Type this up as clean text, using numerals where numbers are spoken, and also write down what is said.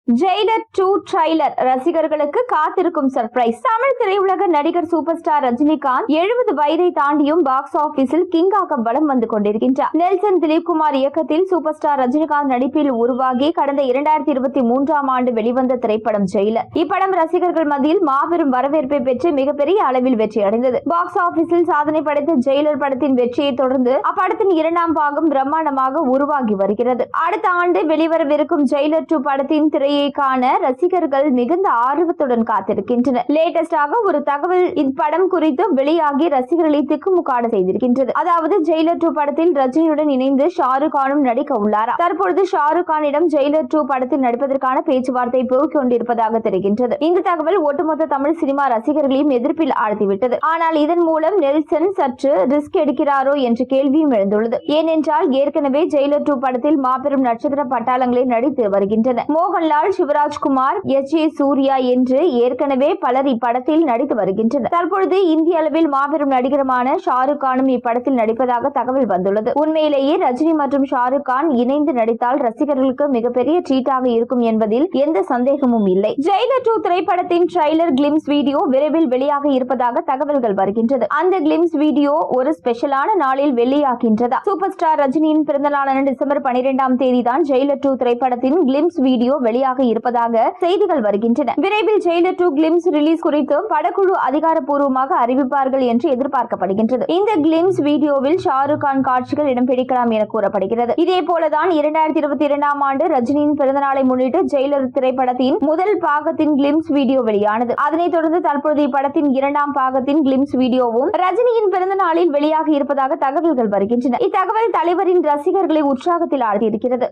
Jailer 2 trailer ரசிகர்களுக்கு காத்திருக்கும் surprise. Tamil திரையுலக நடிகர் சூப்பர் ஸ்டார் ரஜினிகாந்த் 70 வயதை தாண்டியும் பாக்ஸ் ஆபீஸில் கிங்காக வலம் வந்து கொண்டிருக்கின்றார். நெல்சன் திலீப்குமார் இயக்கத்தில் சூப்பர் ஸ்டார் ரஜினிகாந்த் நடிப்பில் உருவாகி கடந்த 2023ஆம் ஆண்டு வெளிவந்த திரைப்படம் ஜெயிலர். இப்படம் ரசிகர்கள் மத்தியில் மாபெரும் வரவேற்பை பெற்று மிகப்பெரிய அளவில் வெற்றி அடைந்தது. பாக்ஸ் ஆபீஸில் சாதனை படைத்த ஜெயிலர் படத்தின் வெற்றியை தொடர்ந்து அப்படத்தின் 2ஆம் பாகம் பிரம்மாண்டமாக உருவாகி வருகிறது. அடுத்த ஆண்டு வெளிவரவிருக்கும் ஜெயிலர் 2 படத்தின் திரையை காண ரசிகர்கள் மிகுந்த ஆர்வத்துடன் காத்திருக்கின்றனர். லேட்டஸ்டாக ஒரு தகவல் இப்படம் குறித்து வெளியாகி ரசிகர்களை திக்குமுக்காட செய்திருக்கின்றது. அதாவது ஜெயிலர் 2 படத்தில் ரஜினியுடன் இணைந்து ஷாருக் கானும் நடிக்க உள்ளாரா. தற்பொழுது ஷாருக் கானிடம் ஜெயிலர் 2 படத்தில் நடிப்பதற்கான பேச்சுவார்த்தை போய்க் கொண்டிருப்பதாக தெரிகின்றது. இந்த தகவல் ஒட்டுமொத்த தமிழ் சினிமா ரசிகர்களையும் எதிர்ப்பில் ஆழ்த்திவிட்டது. ஆனால் இதன் மூலம் நெல்சன் சற்று ரிஸ்க் எடுக்கிறாரோ என்ற கேள்வியும் எழுந்துள்ளது. ஏனென்றால் ஏற்கனவே ஜெயிலர் 2 படத்தில் மாபெரும் நட்சத்திர பட்டாளங்களை நடித்து வருகின்றனர். மோகன்லால், சிவராஜ்குமார், எச்.ஏ. சூர்யா என்று ஏற்கனவே பலர் இப்படத்தில் நடித்து வருகின்றனர். தற்பொழுது இந்திய அளவில் மாபெரும் நடிகருமான ஷாருக் கானும் இப்படத்தில் நடிப்பதாக தகவல் வந்துள்ளது. உண்மையிலேயே ரஜினி மற்றும் ஷாருக் கான் இணைந்து நடித்தால் ரசிகர்களுக்கு மிகப்பெரிய ட்ரீட்டாக இருக்கும் என்பதில் எந்த சந்தேகமும் இல்லை. ஜெயிலர் 2 திரைப்படத்தின் ட்ரைலர் கிளிம்ஸ் வீடியோ விரைவில் வெளியாக இருப்பதாக தகவல்கள் வருகின்றது. அந்த கிளிம்ஸ் வீடியோ ஒரு ஸ்பெஷலான நாளில் வெளியாகின்றதா. சூப்பர் ஸ்டார் ரஜினியின் பிறந்த நாளான டிசம்பர் 12ஆம் தேதி தான் ஜெயிலர் 2 திரைப்படத்தின் கிளிம்ஸ் வீடியோ வெளியாக இருப்பதாக செய்திகள் வருகின்றன. விரைவில் ஜெயிலர் 2 கிளிம்ஸ் ரிலீஸ் குறித்து படக்குழு அதிகாரப்பூர்வமாக அறிவிப்பார்கள் என்று எதிர்பார்க்கப்படுகின்றது. இந்த கிளிம்ஸ் வீடியோவில் ஷாருக் கான் காட்சிகள் இடம் பிடிக்கலாம் என கூறப்படுகிறது. இதே போலதான் 2022ஆம் ஆண்டு ரஜினியின் பிறந்தநாளை முன்னிட்டு ஜெயிலர் திரைப்படத்தின் முதல் பாகத்தின் கிளிம்ஸ் வீடியோ வெளியானது. அதனைத் தொடர்ந்து தற்போது இப்படத்தின் 2ஆம் பாகத்தின் கிளிம்ஸ் வீடியோவும் ரஜினியின் பிறந்த நாளில் வெளியாக இருப்பதாக தகவல்கள் வருகின்றன. இத்தகவல் தலைவரின் ரசிகர்களை உற்சாகத்தில் ஆழ்த்தியிருக்கிறது.